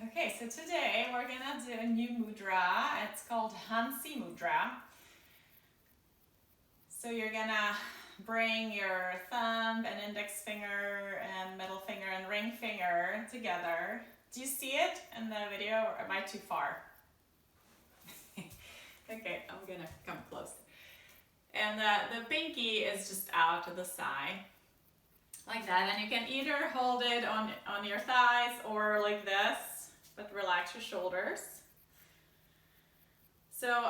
Okay, so today we're gonna do a new mudra. It's called Hansi Mudra. So you're gonna bring your thumb and index finger and middle finger and ring finger together. Do you see it in the video, or am I too far? Okay, I'm gonna come close. And the pinky is just out to the side, like that. And you can either hold it on your thighs or like this, but relax your shoulders. So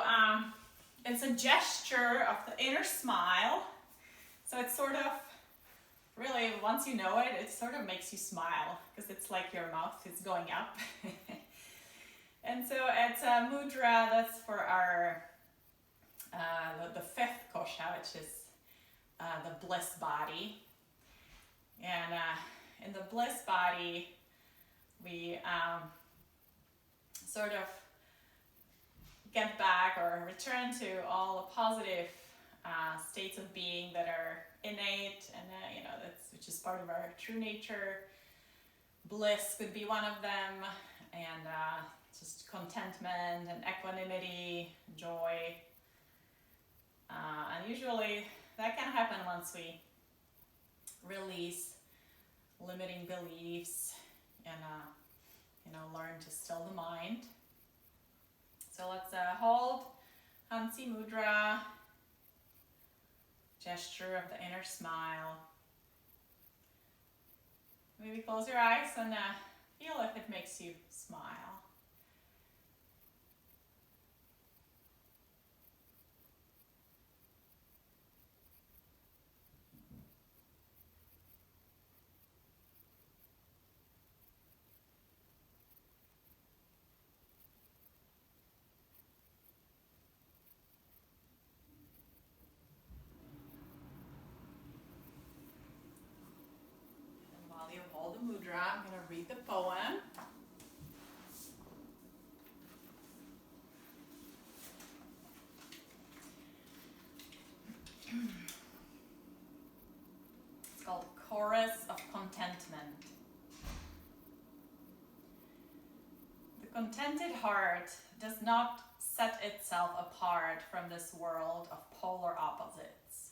it's a gesture of the inner smile. So it's sort of, really, once you know it, it sort of makes you smile because it's like your mouth is going up. And so it's a mudra that's for our, the fifth kosha, which is the bliss body. And in the bliss body, we sort of get back or return to all the positive states of being that are innate, and which is part of our true nature. Bliss could be one of them, and just contentment and equanimity, joy. And usually that can happen once we release limiting beliefs and learn to still the mind. So let's hold Hansi Mudra, gesture of the inner smile. Maybe close your eyes and feel if it makes you smile. And while you hold the mudra, I'm going to read the poem. It's called Chorus of Contentment. The contented heart does not set itself apart from this world of polar opposites.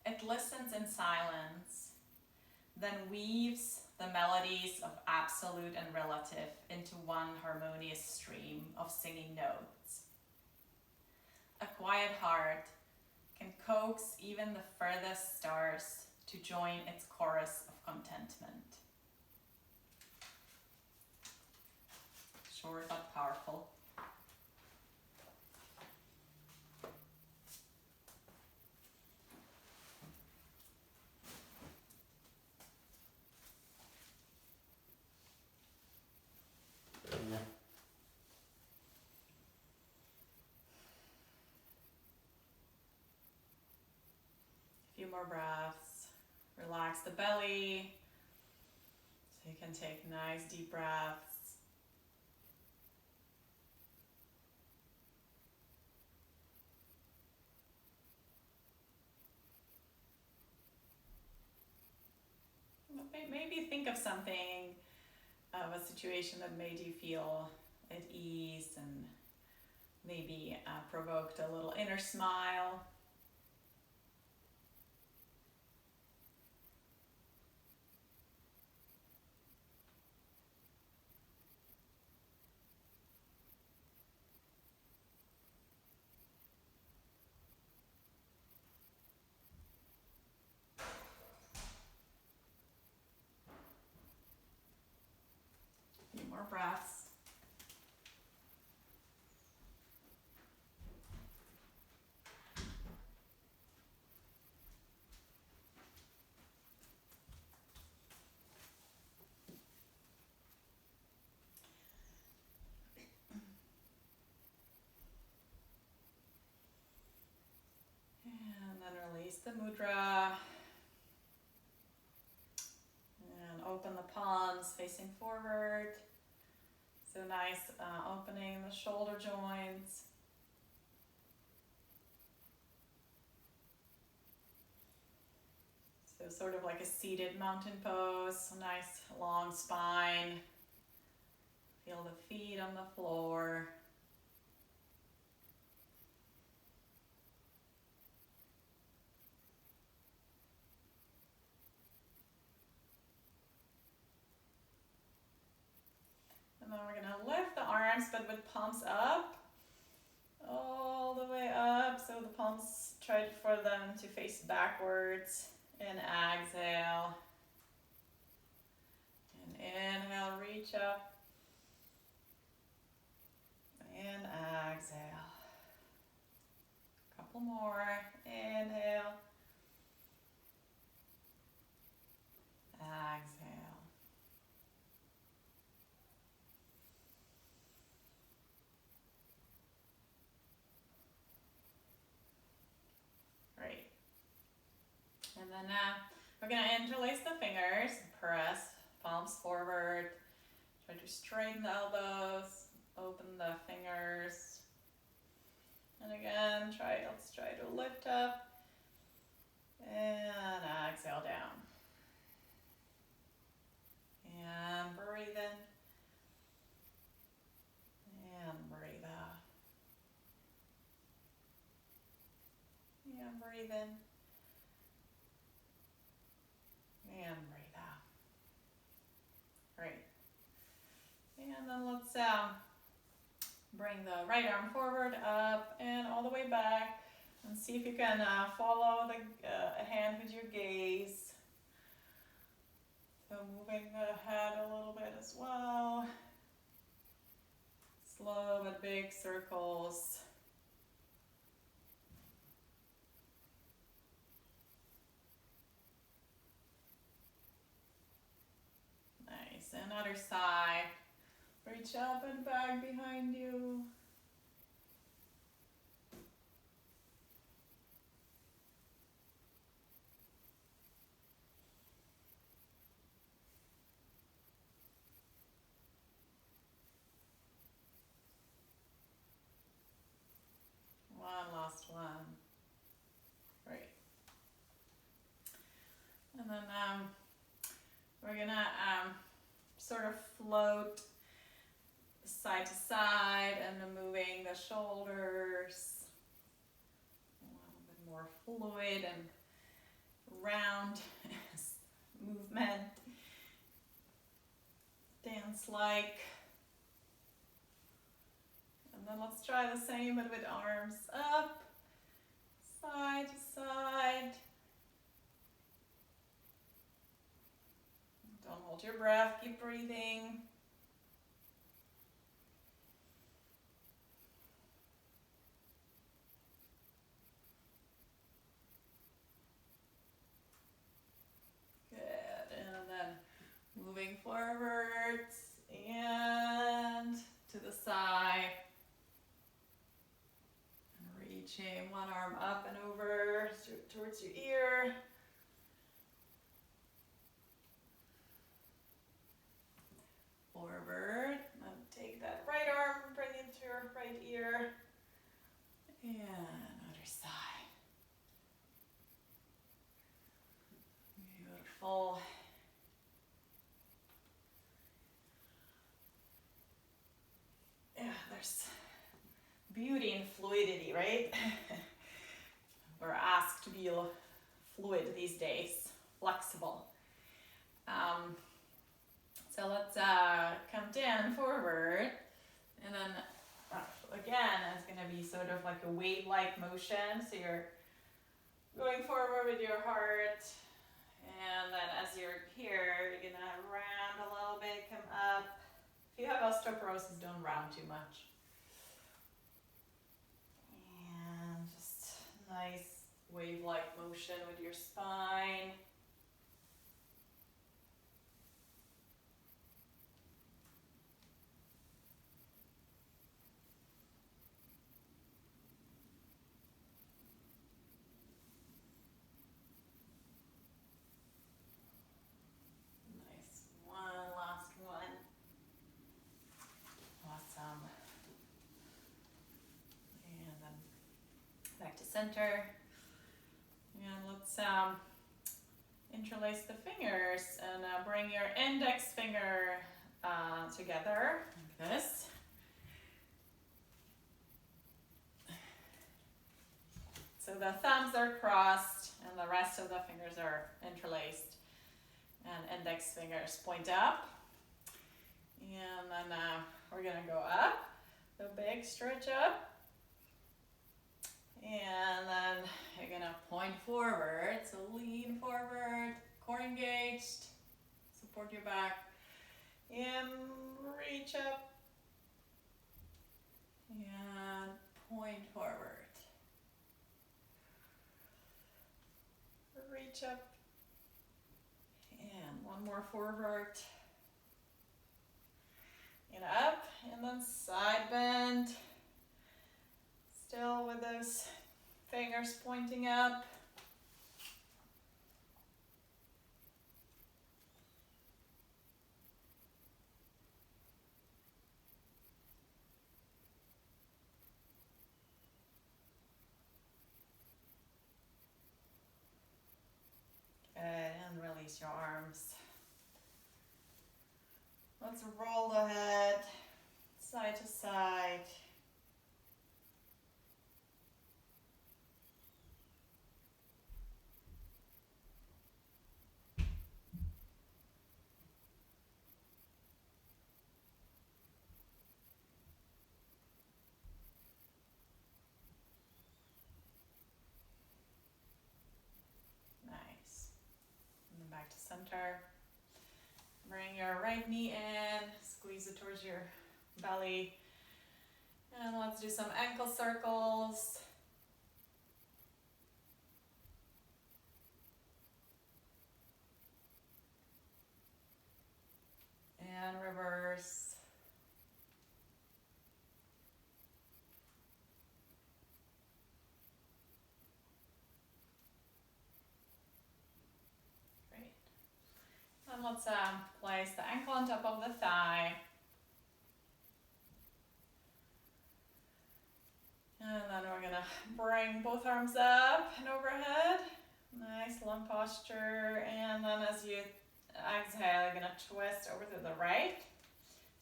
It listens in silence, then weaves the melodies of absolute and relative into one harmonious stream of singing notes. A quiet heart can coax even the furthest stars to join its chorus of contentment. Short but powerful. A few more breaths. Relax the belly, so you can take nice deep breaths. Maybe think of something, of a situation that made you feel at ease and maybe provoked a little inner smile. A few more breaths. And then release the mudra. And open the palms facing forward. So nice opening the shoulder joints. So sort of like a seated mountain pose, a nice long spine. Feel the feet on the floor. And then we're gonna lift the arms, but with palms up, all the way up. So the palms, try for them to face backwards. And exhale. And inhale, reach up. And exhale. Couple more. Inhale. Exhale. Great. And then we're going to interlace the fingers. Press palms forward. Try to straighten the elbows. Open the fingers. And again, let's try to lift up. And exhale down. And breathe in. And breathe out. And breathe in. And breathe out. Great. And then let's bring the right arm forward, up, and all the way back. And see if you can follow the hand with your gaze. So moving the head a little bit as well. Slow but big circles. Nice. And other side. Reach up and back behind you. One last one. Great. And then we're gonna sort of float side to side and then moving the shoulders. A little bit more fluid and round movement. Dance-like. And then let's try the same but with arms up, side to side. Don't hold your breath, keep breathing. Good, and then moving forwards and to the side. And reaching one arm up and over towards your ear. Forward, and take that right arm, bring it to your right ear, and other side. Beautiful. Yeah, there's beauty in fluidity, right? We're asked to be fluid these days, flexible. So let's come down forward, and then again, it's going to be sort of like a wave-like motion. So you're going forward with your heart, and then as you're here, you're going to round a little bit, come up. If you have osteoporosis, don't round too much. And just nice wave-like motion with your spine. Center, and let's interlace the fingers and bring your index finger together like this. So the thumbs are crossed and the rest of the fingers are interlaced, and index fingers point up. And then we're gonna go up, the big stretch up. And then you're gonna point forward, so lean forward, core engaged, support your back, and reach up, and point forward. Reach up, and one more forward, and up, and then side bend, still with those fingers pointing up. Good, and release your arms. Let's roll the head side to side. Nice. And then back to center. Bring your right knee in, squeeze it towards your belly. And let's do some ankle circles. And reverse. Great. And let's place the ankle on top of the thigh. And then we're gonna bring both arms up and overhead. Nice long posture. And then as you exhale, you're gonna twist over to the right.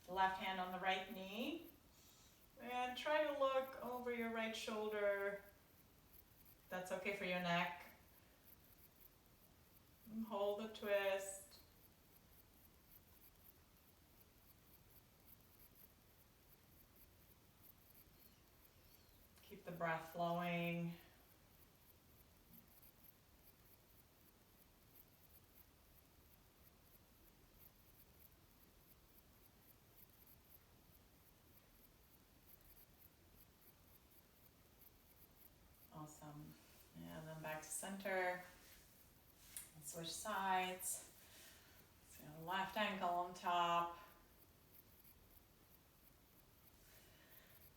Left hand on the right knee. And try to look over your right shoulder. That's okay for your neck. And hold the twist. Keep the breath flowing. Awesome. And then back to center. Switch sides. So left ankle on top.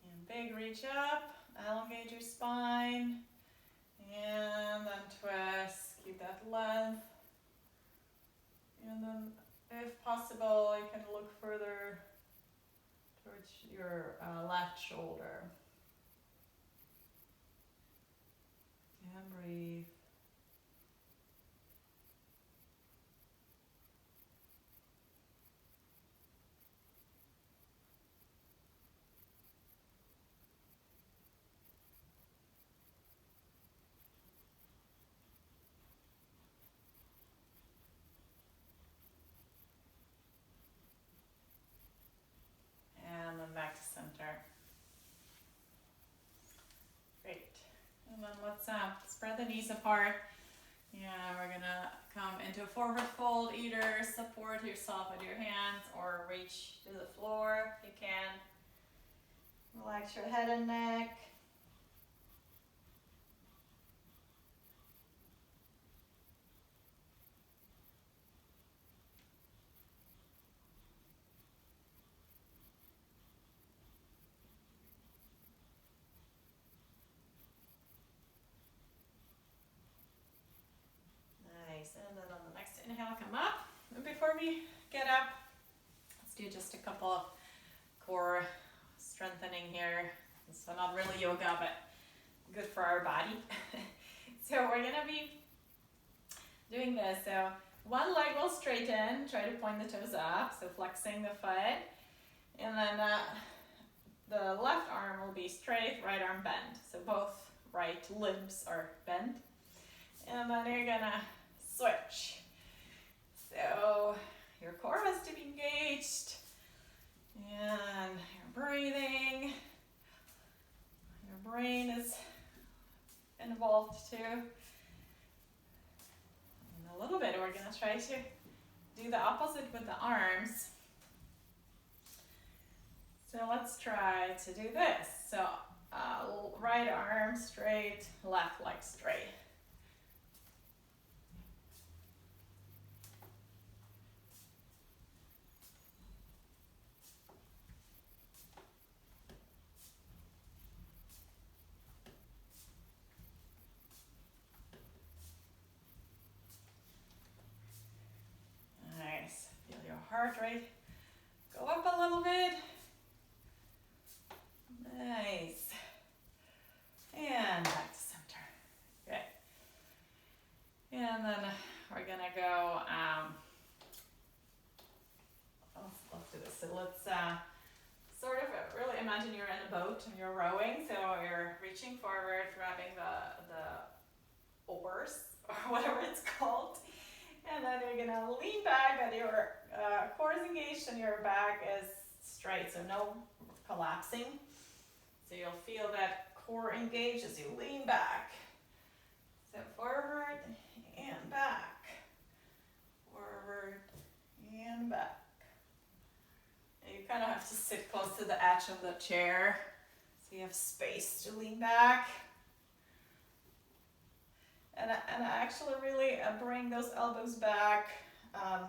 And big reach up. Elongate your spine. And then twist. Keep that length. And then, if possible, you can look further towards your left shoulder. And breathe. And then back to center. Great. And then let's spread the knees apart. Yeah, we're gonna come into a forward fold. Either support yourself with your hands or reach to the floor if you can. Relax your head and neck. Nice. And then on the next inhale, come up. And before we get up, let's do just a couple of core strengthening here. So not really yoga, but good for our body. So we're gonna be doing this. So one leg will straighten, try to point the toes up, so flexing the foot. And then the left arm will be straight, right arm bent. So both right limbs are bent. And then you're gonna switch. So your core has to be engaged. And you're breathing. Your brain is involved too. In a little bit, we're gonna try to do the opposite with the arms. So let's try to do this. So right arm straight, left leg straight. Nice. Feel your heart rate go up a little bit. Nice. And back to center. Good. And then we're gonna go, let's do this. So let's sort of really imagine you're in a boat and you're rowing. So you're reaching forward, grabbing the oars or whatever it's called. And then you're gonna lean back, but your core is engaged and your back is straight, so no collapsing. So you'll feel that core engaged as you lean back. So forward and back. Forward and back. And you kind of have to sit close to the edge of the chair so you have space to lean back. And actually really bring those elbows back,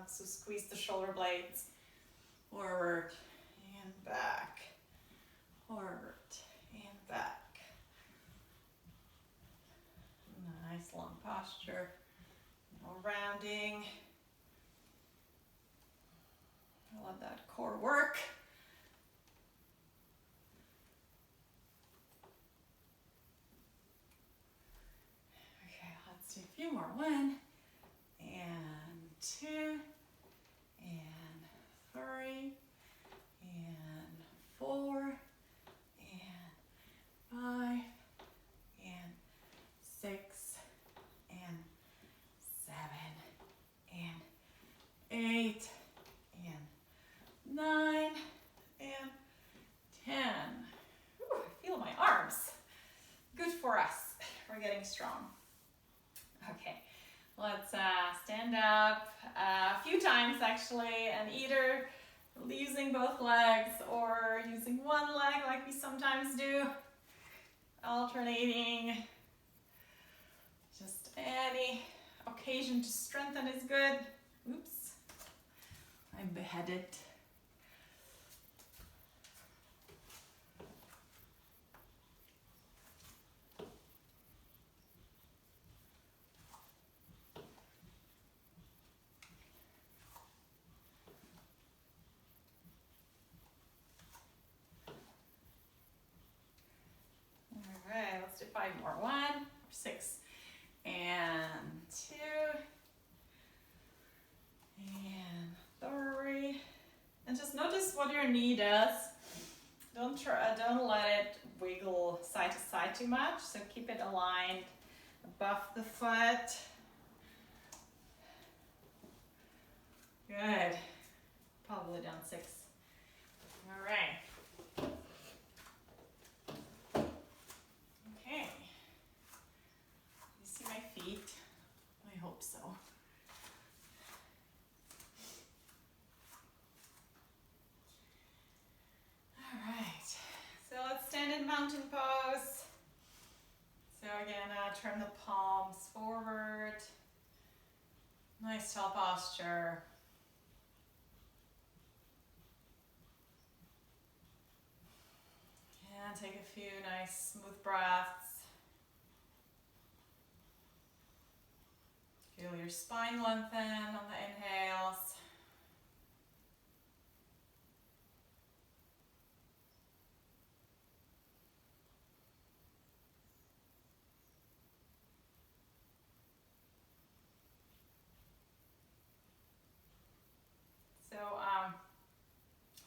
so squeeze the shoulder blades forward and back, forward and back. Nice long posture, no rounding. Let that core work. Do a few more. 1 and 2 and 3 and 4 and 5 and 6 and 7 and 8 and 9 and 10. Ooh, I feel my arms. Good for us. We're getting strong. Okay, let's stand up a few times actually, and either using both legs or using one leg like we sometimes do, alternating. Just any occasion to strengthen is good. Oops, I'm beheaded. Alright, let's do 5 more. 1, 6, and 2, and 3. And just notice what your knee does. Don't let it wiggle side to side too much. So keep it aligned above the foot. Good. Probably down 6. All right. Okay. You see my feet? I hope so. All right. So let's stand in mountain pose. So again, turn the palms forward. Nice tall posture. And take a few nice smooth breaths. Feel your spine lengthen on the inhales.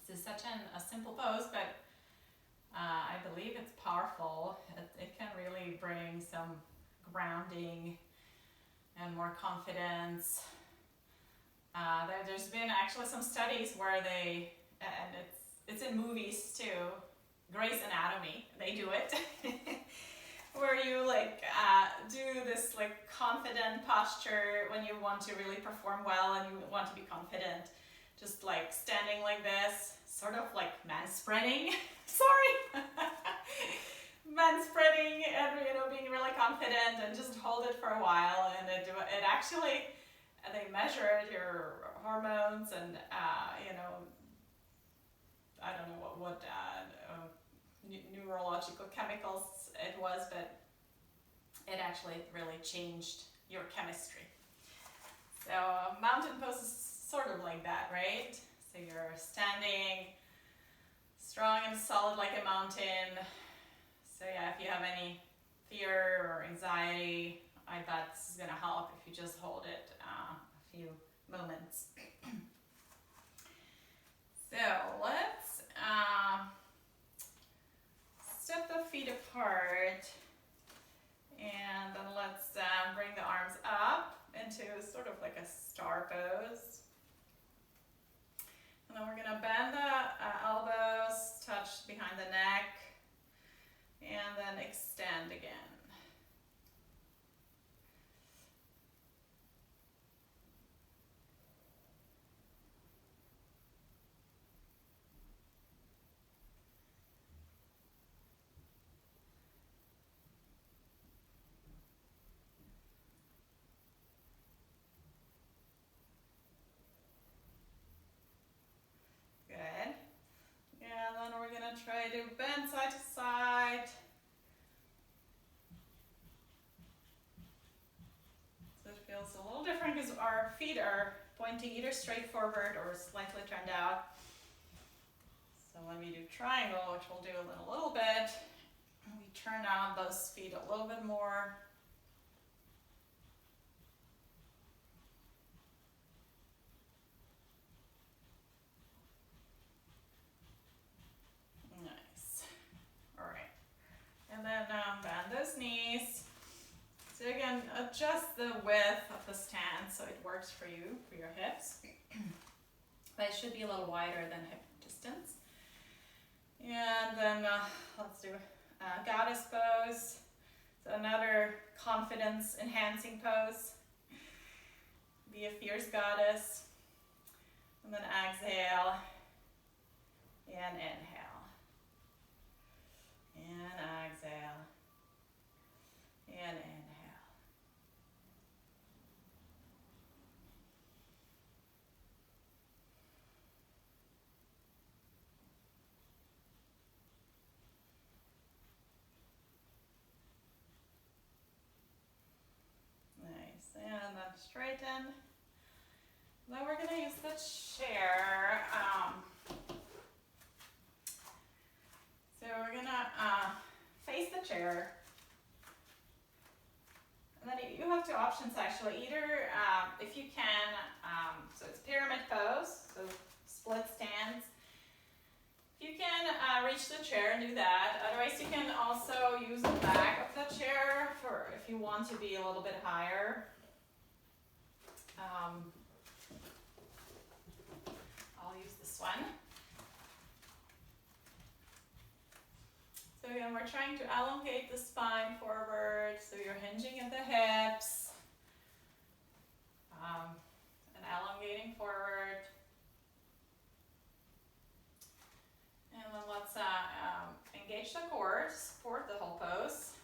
So set such a simple pose, but I believe it's powerful. It can really bring some grounding and more confidence. There's been actually some studies where and it's in movies too, Grey's Anatomy, they do it, where you do this confident posture when you want to really perform well and you want to be confident, just standing like this, sort of like manspreading, sorry, manspreading, and being really confident, and just hold it for a while, and it actually, they measured your hormones and I don't know what neurological chemicals it was, but it actually really changed your chemistry. So mountain pose is sort of like that, right? So you're standing strong and solid like a mountain. So yeah, if you have any fear or anxiety, I bet this is going to help if you just hold it a few moments. So let's step the feet apart, and then let's bring the arms up into sort of like a star pose. And then we're going to bend the elbows, touch behind the neck, and then extend again. Good. And then we're going to try to bend side to side. So it feels a little different because our feet are pointing either straight forward or slightly turned out. So when we do triangle, which we'll do in a little bit, we turn out those feet a little bit more. Nice. All right. And then bend those knees. So again, adjust the width of the stand so it works for you, for your hips. But it should be a little wider than hip distance. And then let's do goddess pose. So another confidence enhancing pose. Be a fierce goddess. And then exhale and inhale. And exhale and inhale. Nice. And then straighten. Then we're going to use the chair. So we're going to face the chair. And then you have two options actually. Either, if you can, so it's pyramid pose, so split stands. You can reach the chair and do that. Otherwise, you can also use the back of the chair for if you want to be a little bit higher. I'll use this one. So again, we're trying to elongate the spine forward, so you're hinging at the hips, and elongating forward. And then let's engage the core, support the whole pose.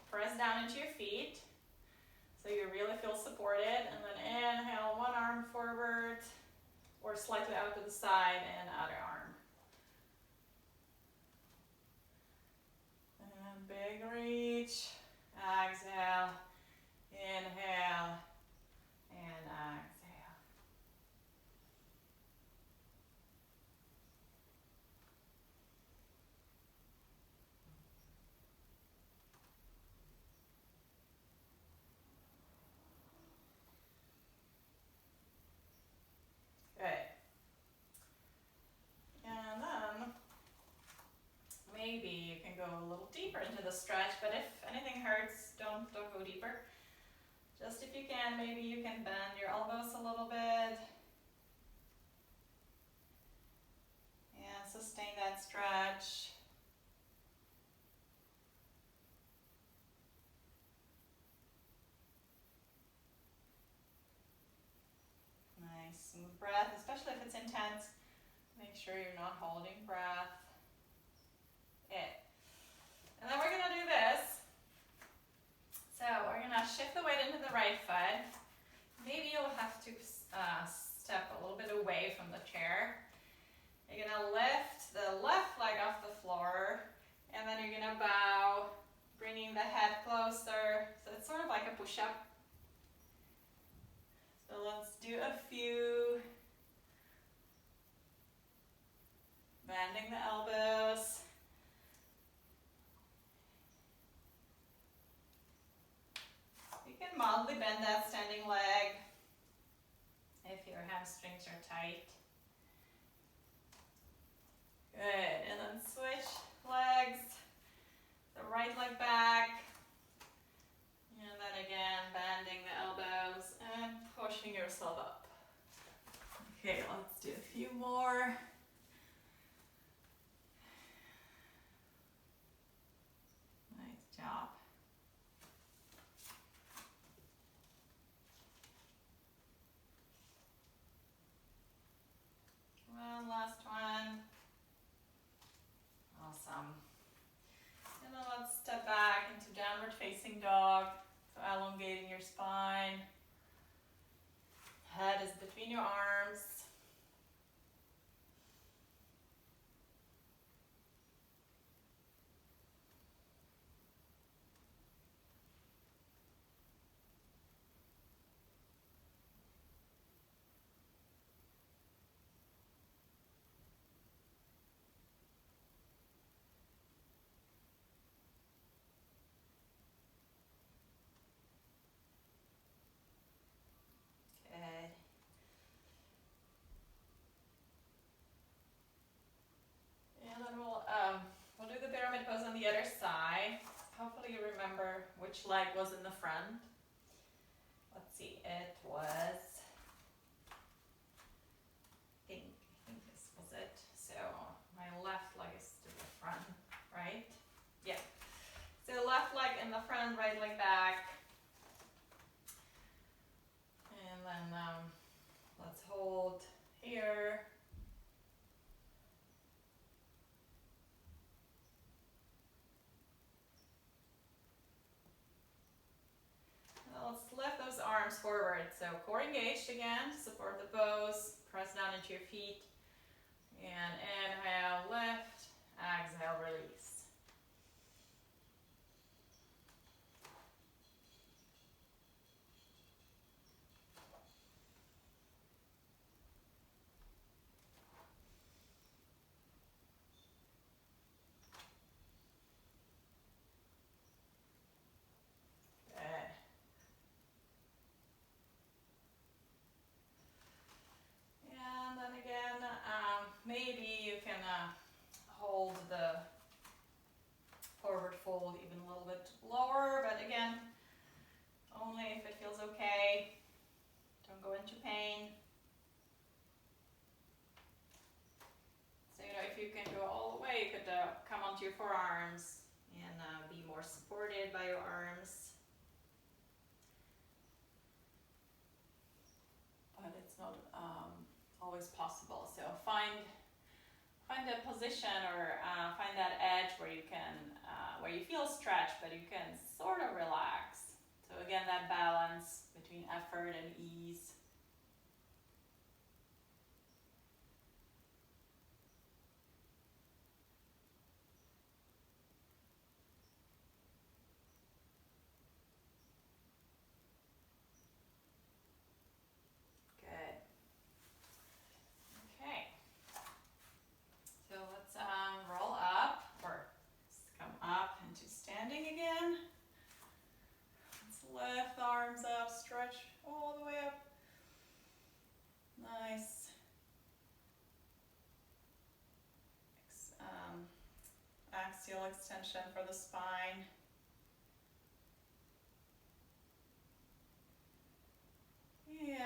Press down into your feet, so you really feel supported. And then inhale, one arm forward, or slightly out to the side, and other arm. And big reach, exhale, inhale, and exhale. Good. stretch, but if anything hurts, don't go deeper. Just if you can, maybe you can bend your elbows a little bit. And sustain that stretch. Nice, smooth breath, especially if it's intense. Make sure you're not holding breath. Good. And then we're gonna do this. So we're gonna shift the weight into the right foot. Maybe you'll have to step a little bit away from the chair. You're gonna lift the left leg off the floor, and then you're gonna bow, bringing the head closer. So it's sort of like a push-up. So let's do a few. Bending the elbows. You can mildly bend that standing leg if your hamstrings are tight. Good, and then switch legs. The right leg back. And then again, bending the elbows and pushing yourself up. Okay, let's do a few more. Nice job. One last one. Awesome. And then let's step back into downward facing dog. So elongating your spine. Head is between your arms. Good. And then we'll do the pyramid pose on the other side. Hopefully you remember which leg was in the front. Let's see, it was pink. I think this was it. So my left leg is to the front, right? Yeah. So left leg in the front, right leg back. And then let's hold here. Let's lift those arms forward. So core engaged again to support the pose. Press down into your feet. And inhale, lift. Exhale, release. Good. And then again, maybe you can hold the forward fold even a little bit lower, but again, only if it feels okay. Don't go into pain. So, if you can go all the way, you could come onto your forearms and be more supported by your arms. But it's not always possible. So find a position or find that edge where you can, where you feel stretched, but you can sort of relax. So again, that balance between effort and ease. Good. Okay. So let's roll up, or come up into standing again. Let's lift the arms up, stretch all the way up axial extension for the spine. And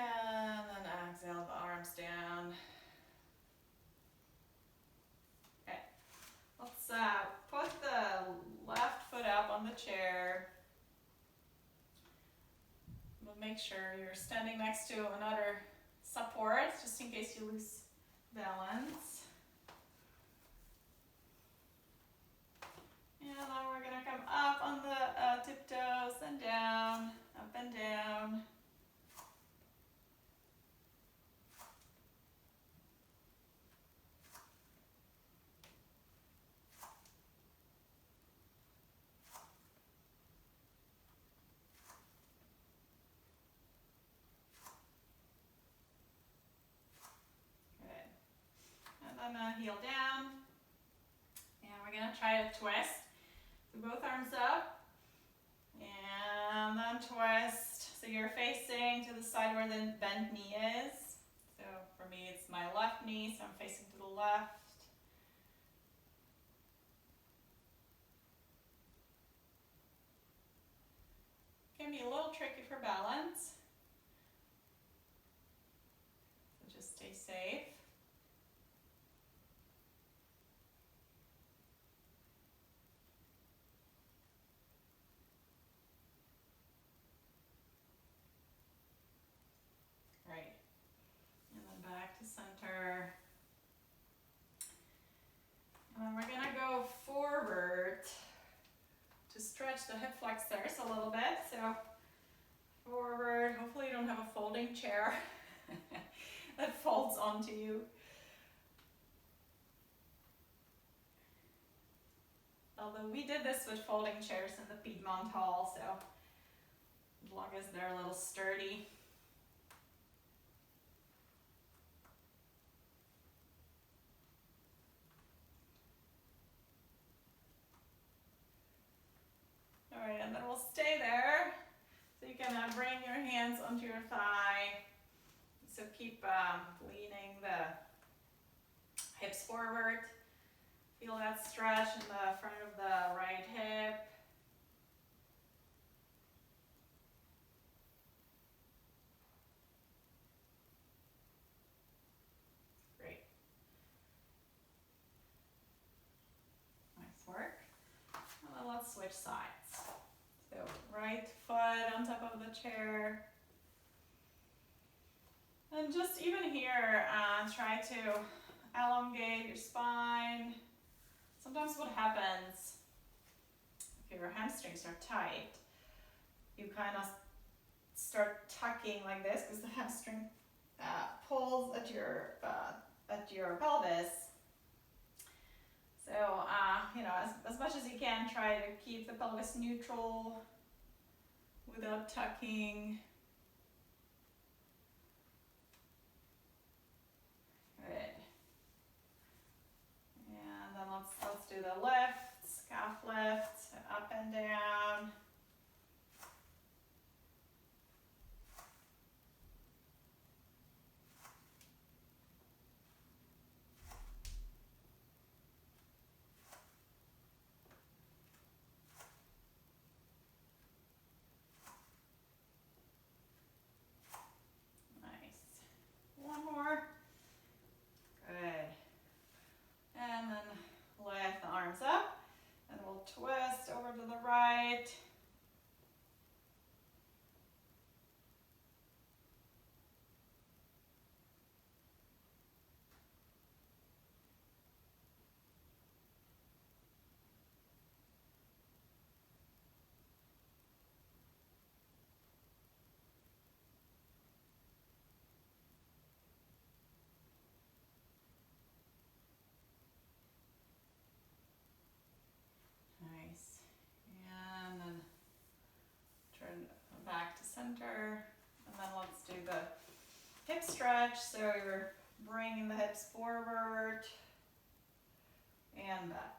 then exhale the arms down. Okay, let's put the left foot up on the chair. We'll make sure you're standing next to another support, just in case you lose balance. And then we're gonna come up on the tiptoes and down, up and down. And then heel down, and we're gonna try to twist. So both arms up, and then twist. So you're facing to the side where the bent knee is. So for me, it's my left knee, so I'm facing to the left. Can be a little tricky for balance, so just stay safe. Right, and then back to center. And then we're gonna go forward to stretch the hip flexors a little bit. So forward, hopefully you don't have a folding chair that folds onto you. Although we did this with folding chairs in the Piedmont Hall, so as long as they're a little sturdy. All right, and then we'll stay there. So you can bring your hands onto your thigh. So keep leaning the hips forward. Feel that stretch in the front of the right hip. Great. Nice work. And then let's switch sides. So right foot on top of the chair. And just even here, try to elongate your spine. Sometimes what happens, if your hamstrings are tight, you kind of start tucking like this because the hamstring pulls at your pelvis. So, as much as you can, try to keep the pelvis neutral without tucking. Good. And then let's do the lifts, calf lifts, up and down. One more. Good. And then lift the arms up. And we'll twist over to the right. Nice. And then turn back to center. And then let's do the hip stretch. So you're bringing the hips forward and back.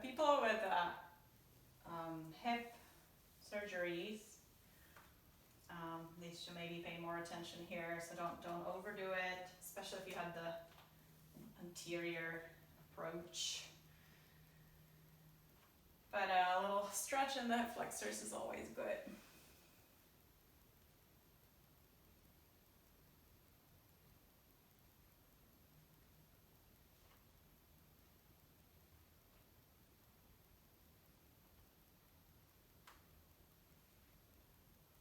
People with hip surgeries, they needs to maybe pay more attention here, so don't overdo it, especially if you have the anterior approach. But a little stretch in the hip flexors is always good.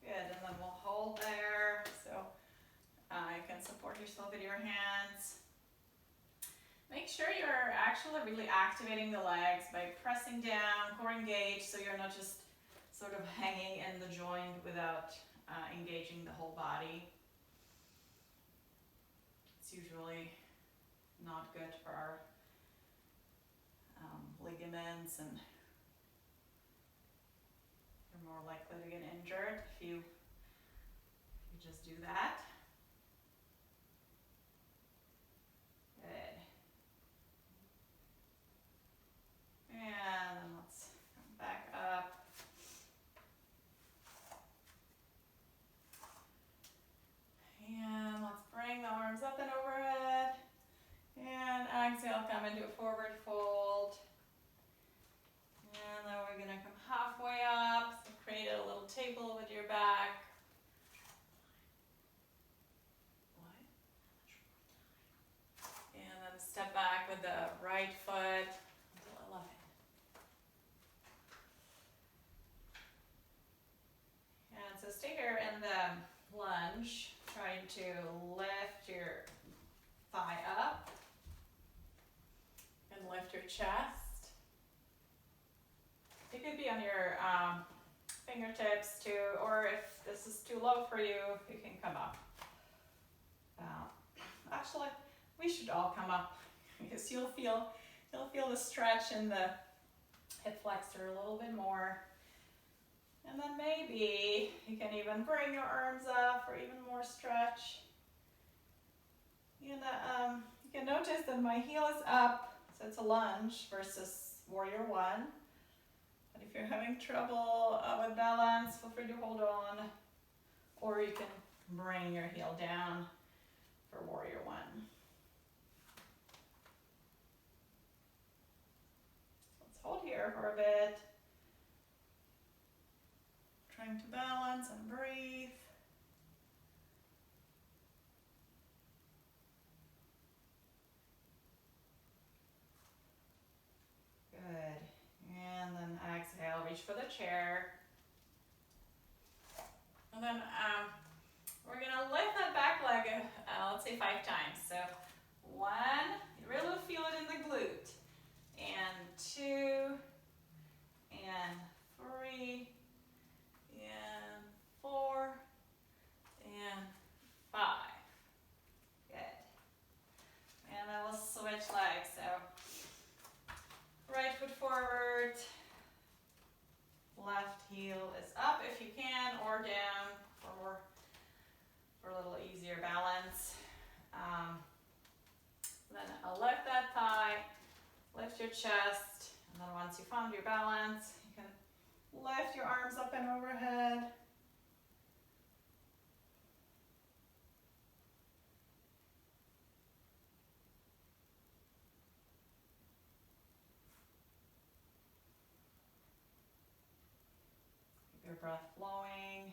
Good, and then we'll hold there, so you can support yourself with your hands. Make sure you're actually really activating the legs by pressing down, core engaged, so you're not just sort of hanging in the joint without engaging the whole body. It's usually not good for our ligaments, and you're more likely to get injured if you just do that. Good. And then let's come back up. And let's bring the arms up and overhead. And exhale, come into a forward fold. And then we're gonna come halfway up. So create a little table with your back. And then step back with the right foot until 11. And so stay here in the lunge, trying to lift your thigh up and lift your chest. It could be on your fingertips too, or if this is too low for you, you can come up. Actually, we should all come up because you'll feel the stretch in the hip flexor a little bit more. And then maybe you can even bring your arms up for even more stretch. And you can notice that my heel is up, so it's a lunge versus warrior one. But if you're having trouble with balance, feel free to hold on, or you can bring your heel down for warrior one. Let's hold here for a bit. Trying to balance and breathe. Good. And then exhale, reach for the chair. And then we're gonna lift that back leg, let's say 5 times. So 1, you really feel it in the glute. And 2, and 3, and 4, and 5. Good. And then we'll switch legs. So right foot forward, left heel is up if you can, or down for a little easier balance. Then I'll lift that thigh, lift your chest, and then once you found your balance, you can lift your arms up and overhead. Keep your breath flowing.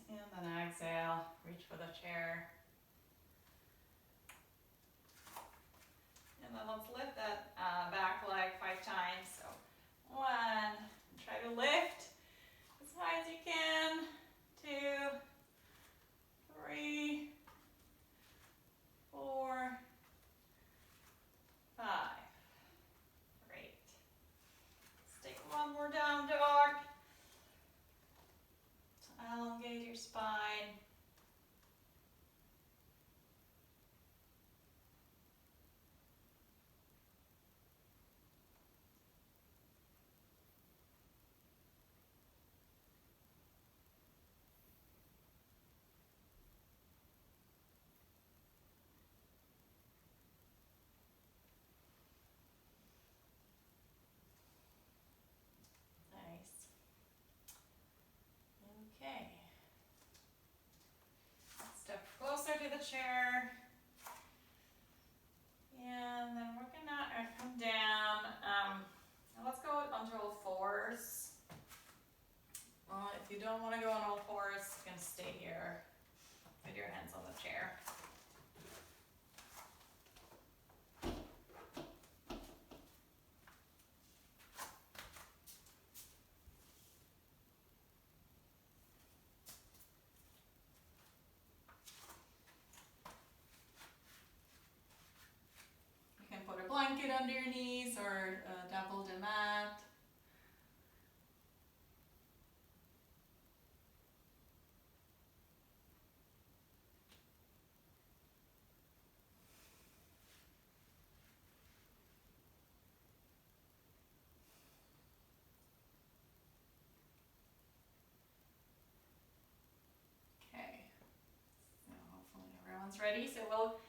And then exhale, reach for the chair. And then let's lift that back leg 5 times. So 1, try to lift as high as you can. 2, 3, chair. And then we're gonna come down. Now let's go onto all fours. If you don't want to go on all fours, you can stay here with your hands on the chair. You can put a blanket under your knees or double the mat. Okay, so hopefully everyone's ready. So we'll,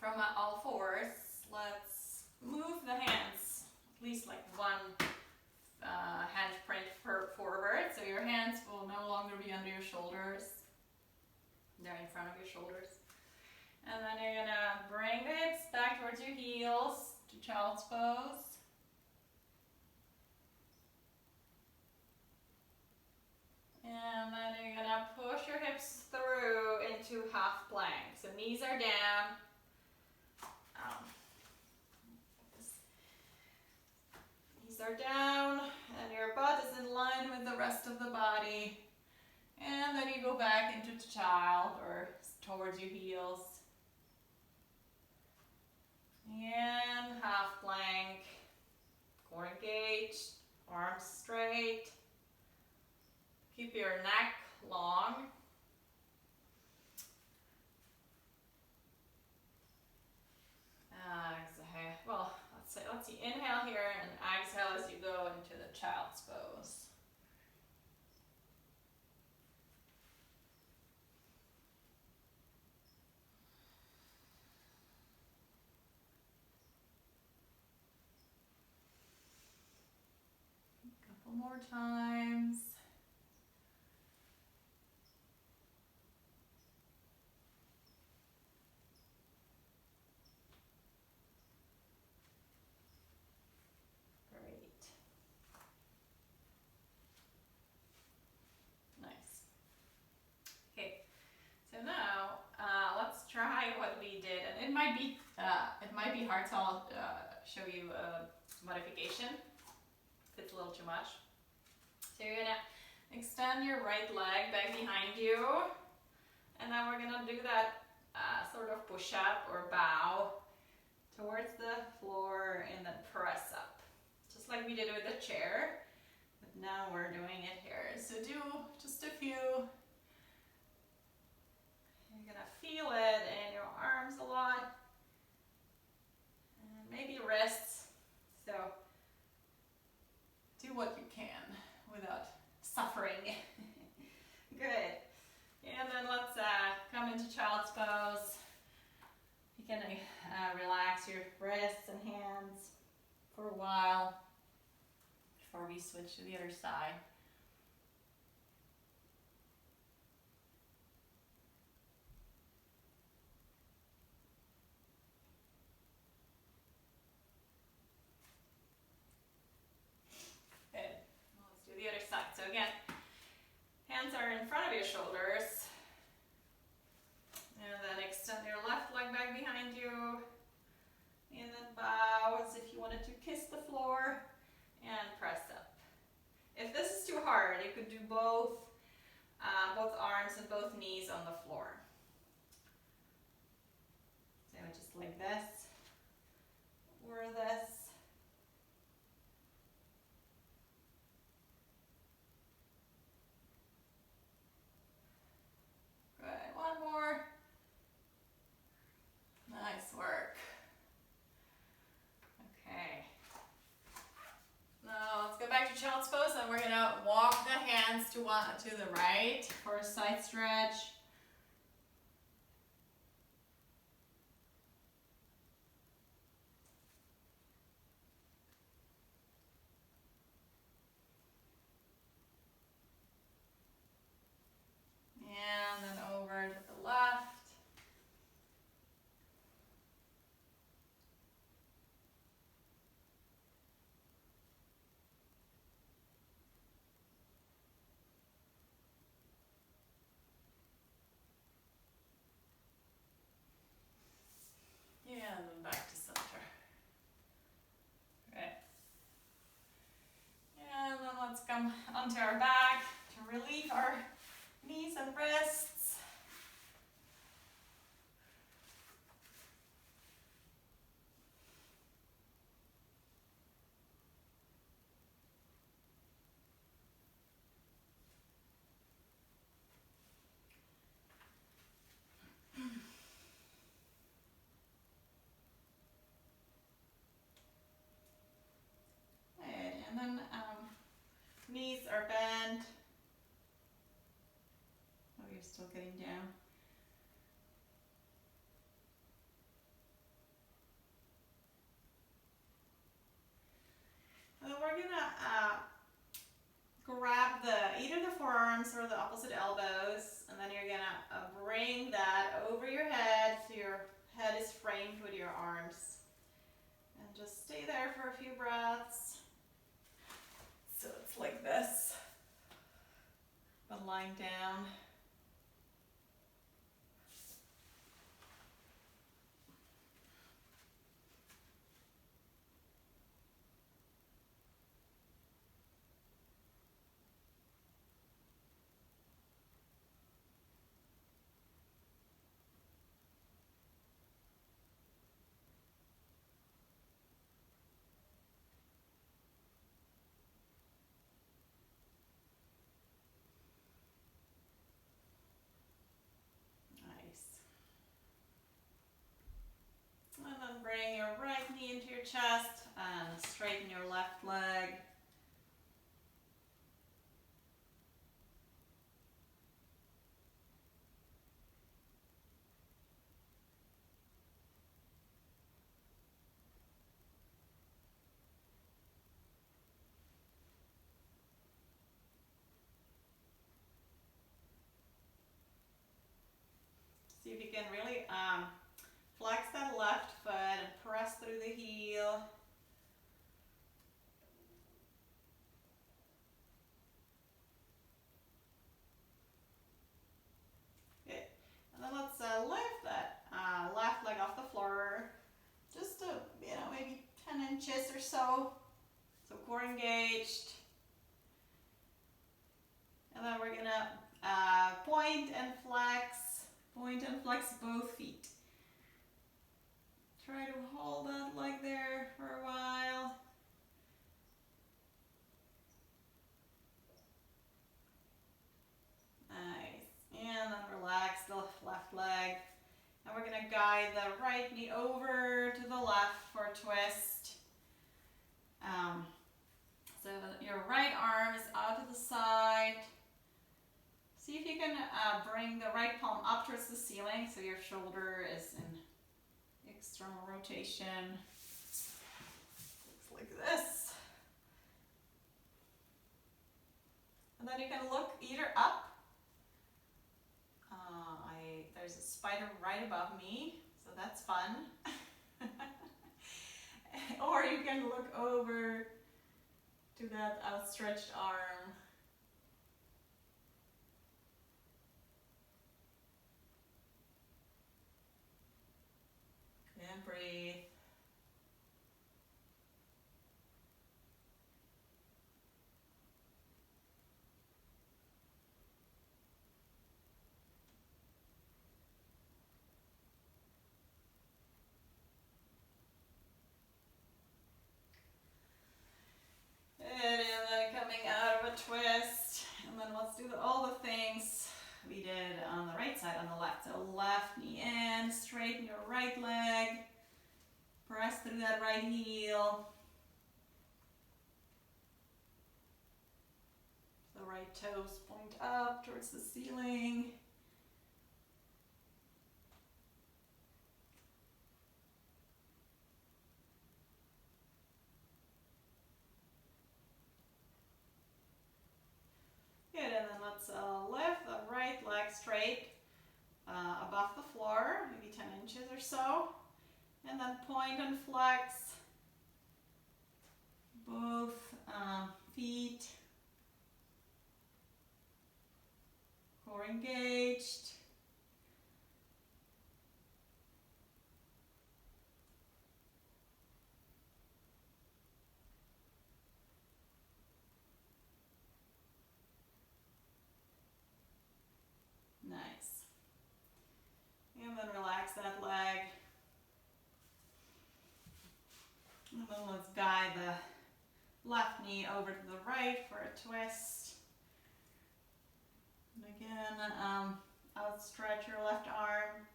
from all fours, let's move the hands, at least like one handprint forward. So your hands will no longer be under your shoulders. They're in front of your shoulders. And then you're gonna bring the hips back towards your heels to child's pose. And then you're gonna push your hips through into half plank. So knees are down. Knees are down and your butt is in line with the rest of the body. And then you go back into child or towards your heels. And half plank, core engaged, arms straight. Keep your neck long. Exhale. Well, let's see. Inhale here and exhale as you go into the child's pose. Couple more times. Great. Nice. Okay, so now let's try what we did, and it might be hard, so I'll show you a modification if it's a little too much. So you're gonna extend your right leg back behind you, and then we're gonna do that sort of push up or bow towards the floor and then press up, just like we did with the chair, but now we're doing it here. So do just a few. You're gonna feel it in your arms a lot, and maybe wrists. So do what you can without suffering. Good. And then let's come into child's pose. You can relax your wrists and hands for a while before we switch to the other side. Good. Well, let's do the other side. So again, hands are in front of your shoulders. And then extend your left leg back behind you. And then bow as if you wanted to kiss the floor and press up. If this is too hard, you could do both arms and both knees on the floor. So just like this or this. Good. One more. Nice work. Okay. Now let's go back to child's pose, and we're gonna walk the hands to the right for a side stretch. And then over And then knees are bent. Oh, you're still getting down. And then we're gonna grab either the forearms or the opposite elbows, and then you're gonna bring that over your head so your head is framed with your arms. And just stay there for a few breaths. So it's like this, but lying down. And then bring your right knee into your chest and straighten your left leg. See if you can really flex that left foot and press through the heel. Good. And then let's lift that left leg off the floor, just maybe 10 inches or so. So core engaged. And then we're gonna point and flex both feet. Try to hold that leg there for a while. Nice. And then relax the left leg. And we're gonna guide the right knee over to the left for a twist. So your right arm is out to the side. See if you can bring the right palm up towards the ceiling so your shoulder is in external rotation. Looks like this. And then you can look either up. There's a spider right above me, so that's fun. Or you can look over to that outstretched arm. And breathe. And then coming out of a twist. And then let's do all the things we did on the right side, on the left. So left knee in, straighten your right leg, press through that right heel. The right toes point up towards the ceiling. Good, and then let's lift the right leg straight above the floor, maybe 10 inches or so. And then point and flex both feet. Core engaged. Nice. And then relax that leg. And then let's guide the left knee over to the right for a twist. And again, outstretch your left arm.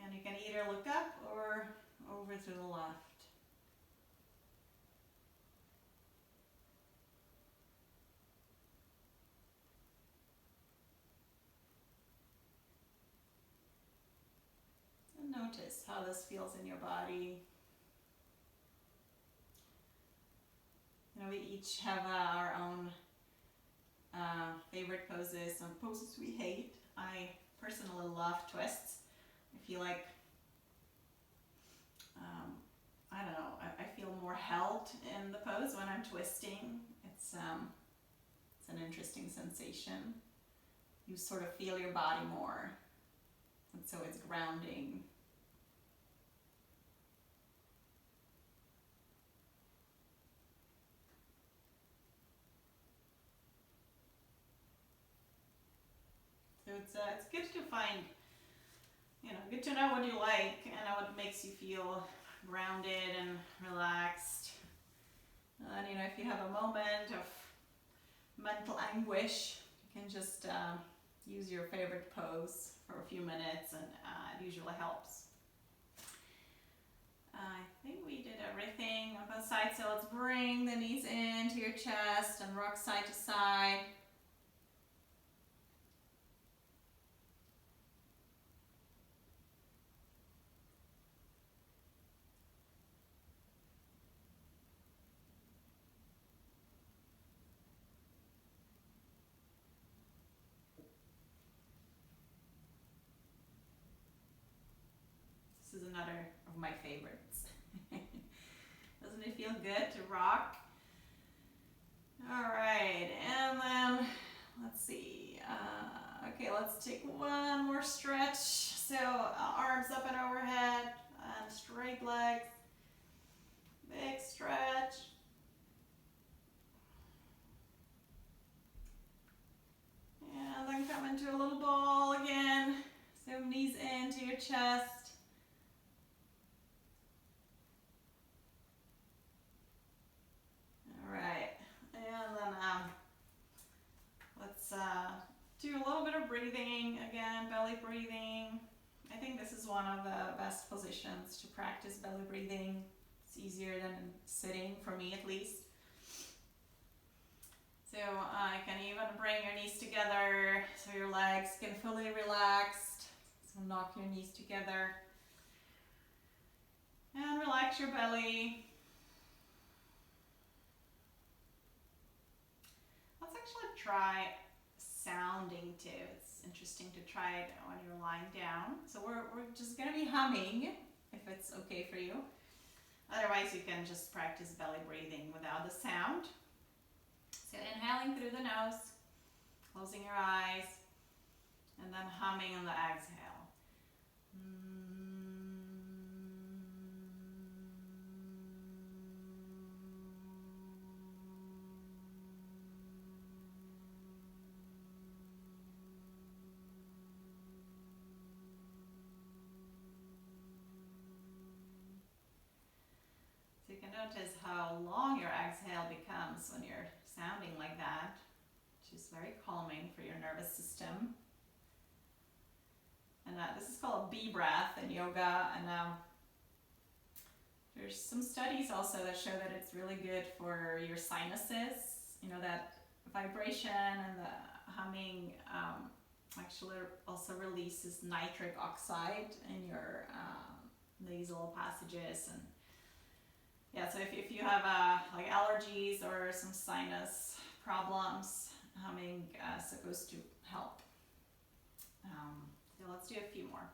And you can either look up or over to the left. notice how this feels in your body. We each have our own favorite poses, some poses we hate. I personally love twists. I feel like, I don't know, I feel more held in the pose when I'm twisting. It's an interesting sensation. You sort of feel your body more, and so it's grounding. So it's good to find, good to know what you like and what makes you feel grounded and relaxed. And if you have a moment of mental anguish, you can just use your favorite pose for a few minutes, and it usually helps. I think we did everything on both sides, so let's bring the knees into your chest and rock side to side. This is another of my favorites. Doesn't it feel good to rock? All right, and then let's see. Okay, let's take one more stretch. So arms up and overhead and straight legs. Big stretch. And then come into a little ball again. So knees into your chest. Alright, and then let's do a little bit of breathing again, belly breathing. I think this is one of the best positions to practice belly breathing. It's easier than sitting, for me at least. So you can even bring your knees together so your legs can fully relaxed. So knock your knees together. And relax your belly. Let's actually try sounding too. It's interesting to try it when you're lying down. So we're just going to be humming, if it's okay for you. Otherwise, you can just practice belly breathing without the sound. So inhaling through the nose, closing your eyes, and then humming on the exhale. So you can notice how long your exhale becomes when you're sounding like that, which is very calming for your nervous system. And this is called bee breath in yoga, and there's some studies also that show that it's really good for your sinuses. That vibration and the humming actually also releases nitric oxide in your nasal passages. And yeah, so if you have like allergies or some sinus problems, humming is supposed to help. So let's do a few more.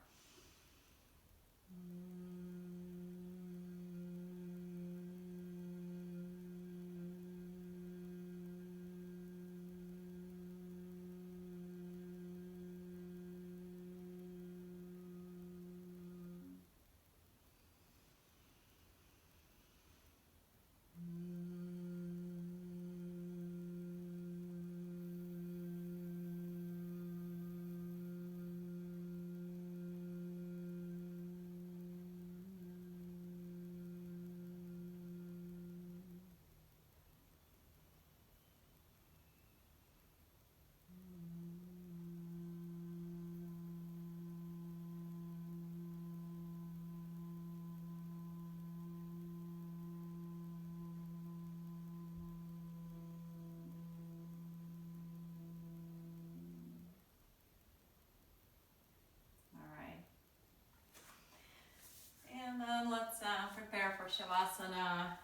Shavasana.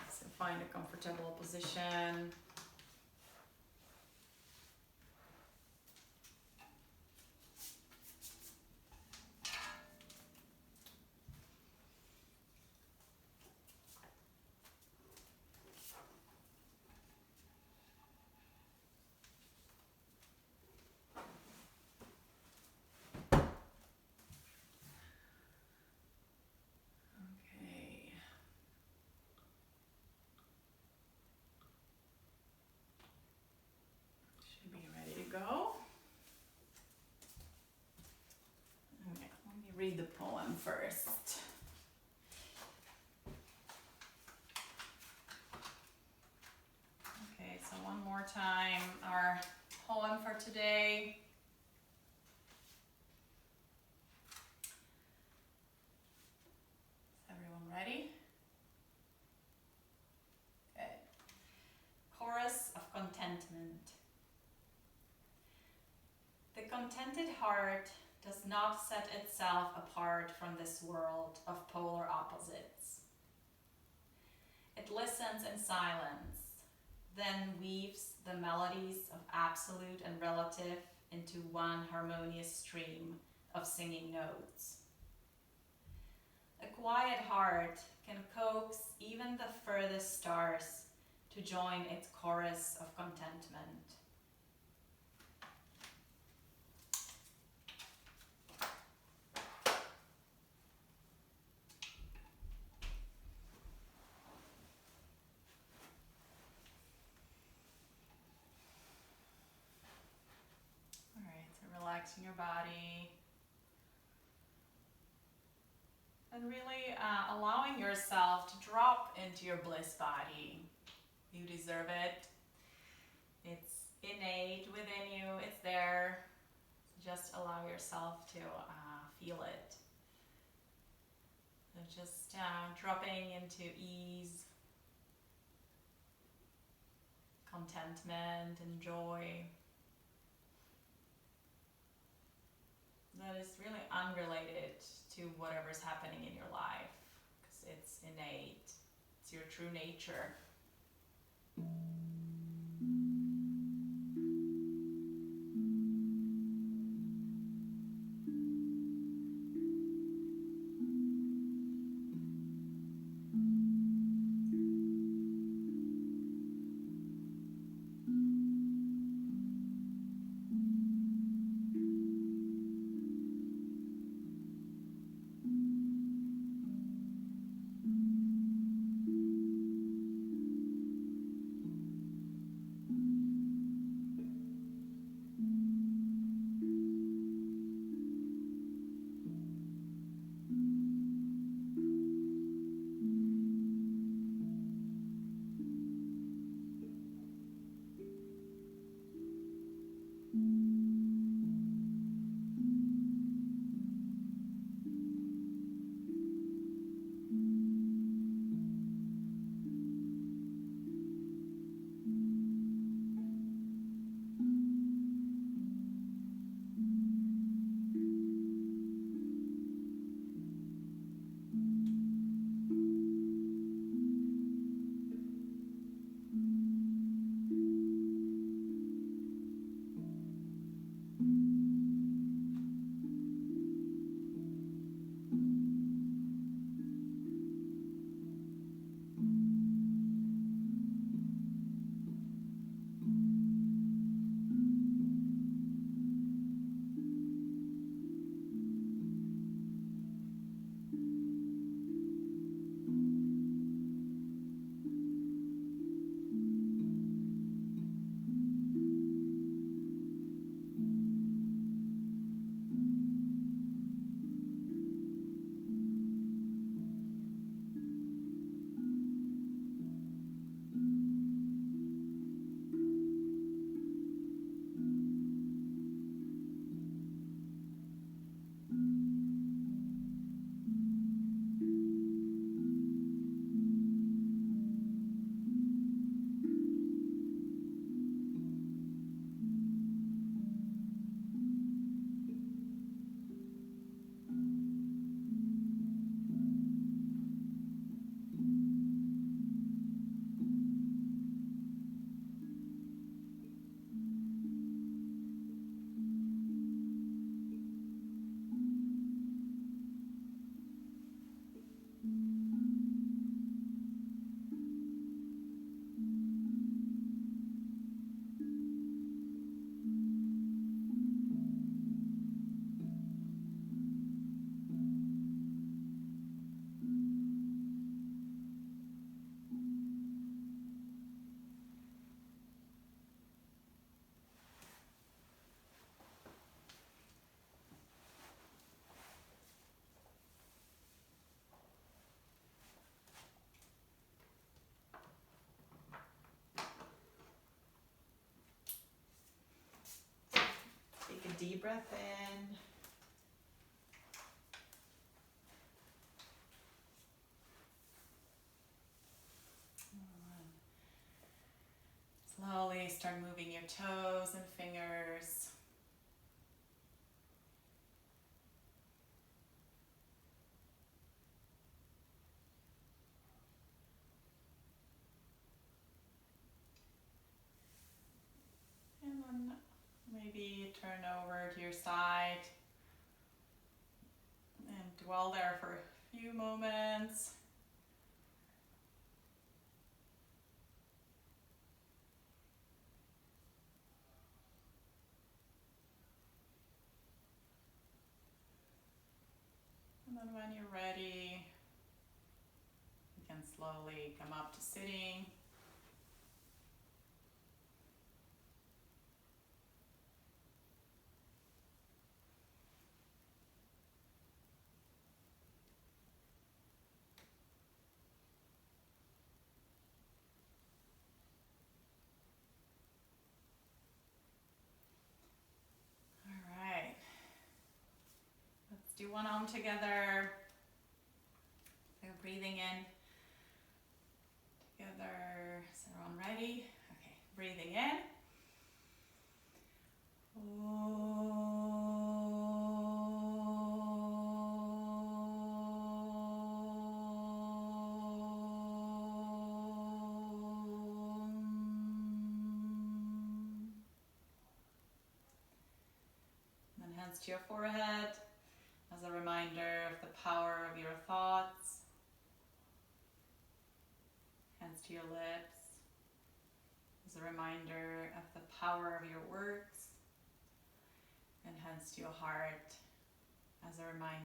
So find a comfortable position. Okay. Should be ready to go. Okay, let me read the poem first. Okay, so one more time, our poem for today. Is everyone ready? Okay. Chorus of Contentment. The contented heart does not set itself apart from this world of polar opposites. It listens in silence, then weaves the melodies of absolute and relative into one harmonious stream of singing notes. A quiet heart can coax even the furthest stars to join its chorus of contentment. All right, so relaxing your body. And really allowing yourself to drop into your bliss body. You deserve it. It's innate within you. It's there. Just allow yourself to feel it. So just dropping into ease, contentment, and joy. That is really unrelated to whatever's happening in your life, because it's innate. It's your true nature. deep breath in. Slowly start moving your toes and fingers. And then maybe turn over to your side and dwell there for a few moments. And then when you're ready, you can slowly come up to sitting. All right. Let's do one arm together. So breathing in together. Is everyone ready? Okay, breathing in. And then hands to your forehead as a reminder of the power of your thoughts. Hands to your lips as a reminder of the power of your words. And hands to your heart as a reminder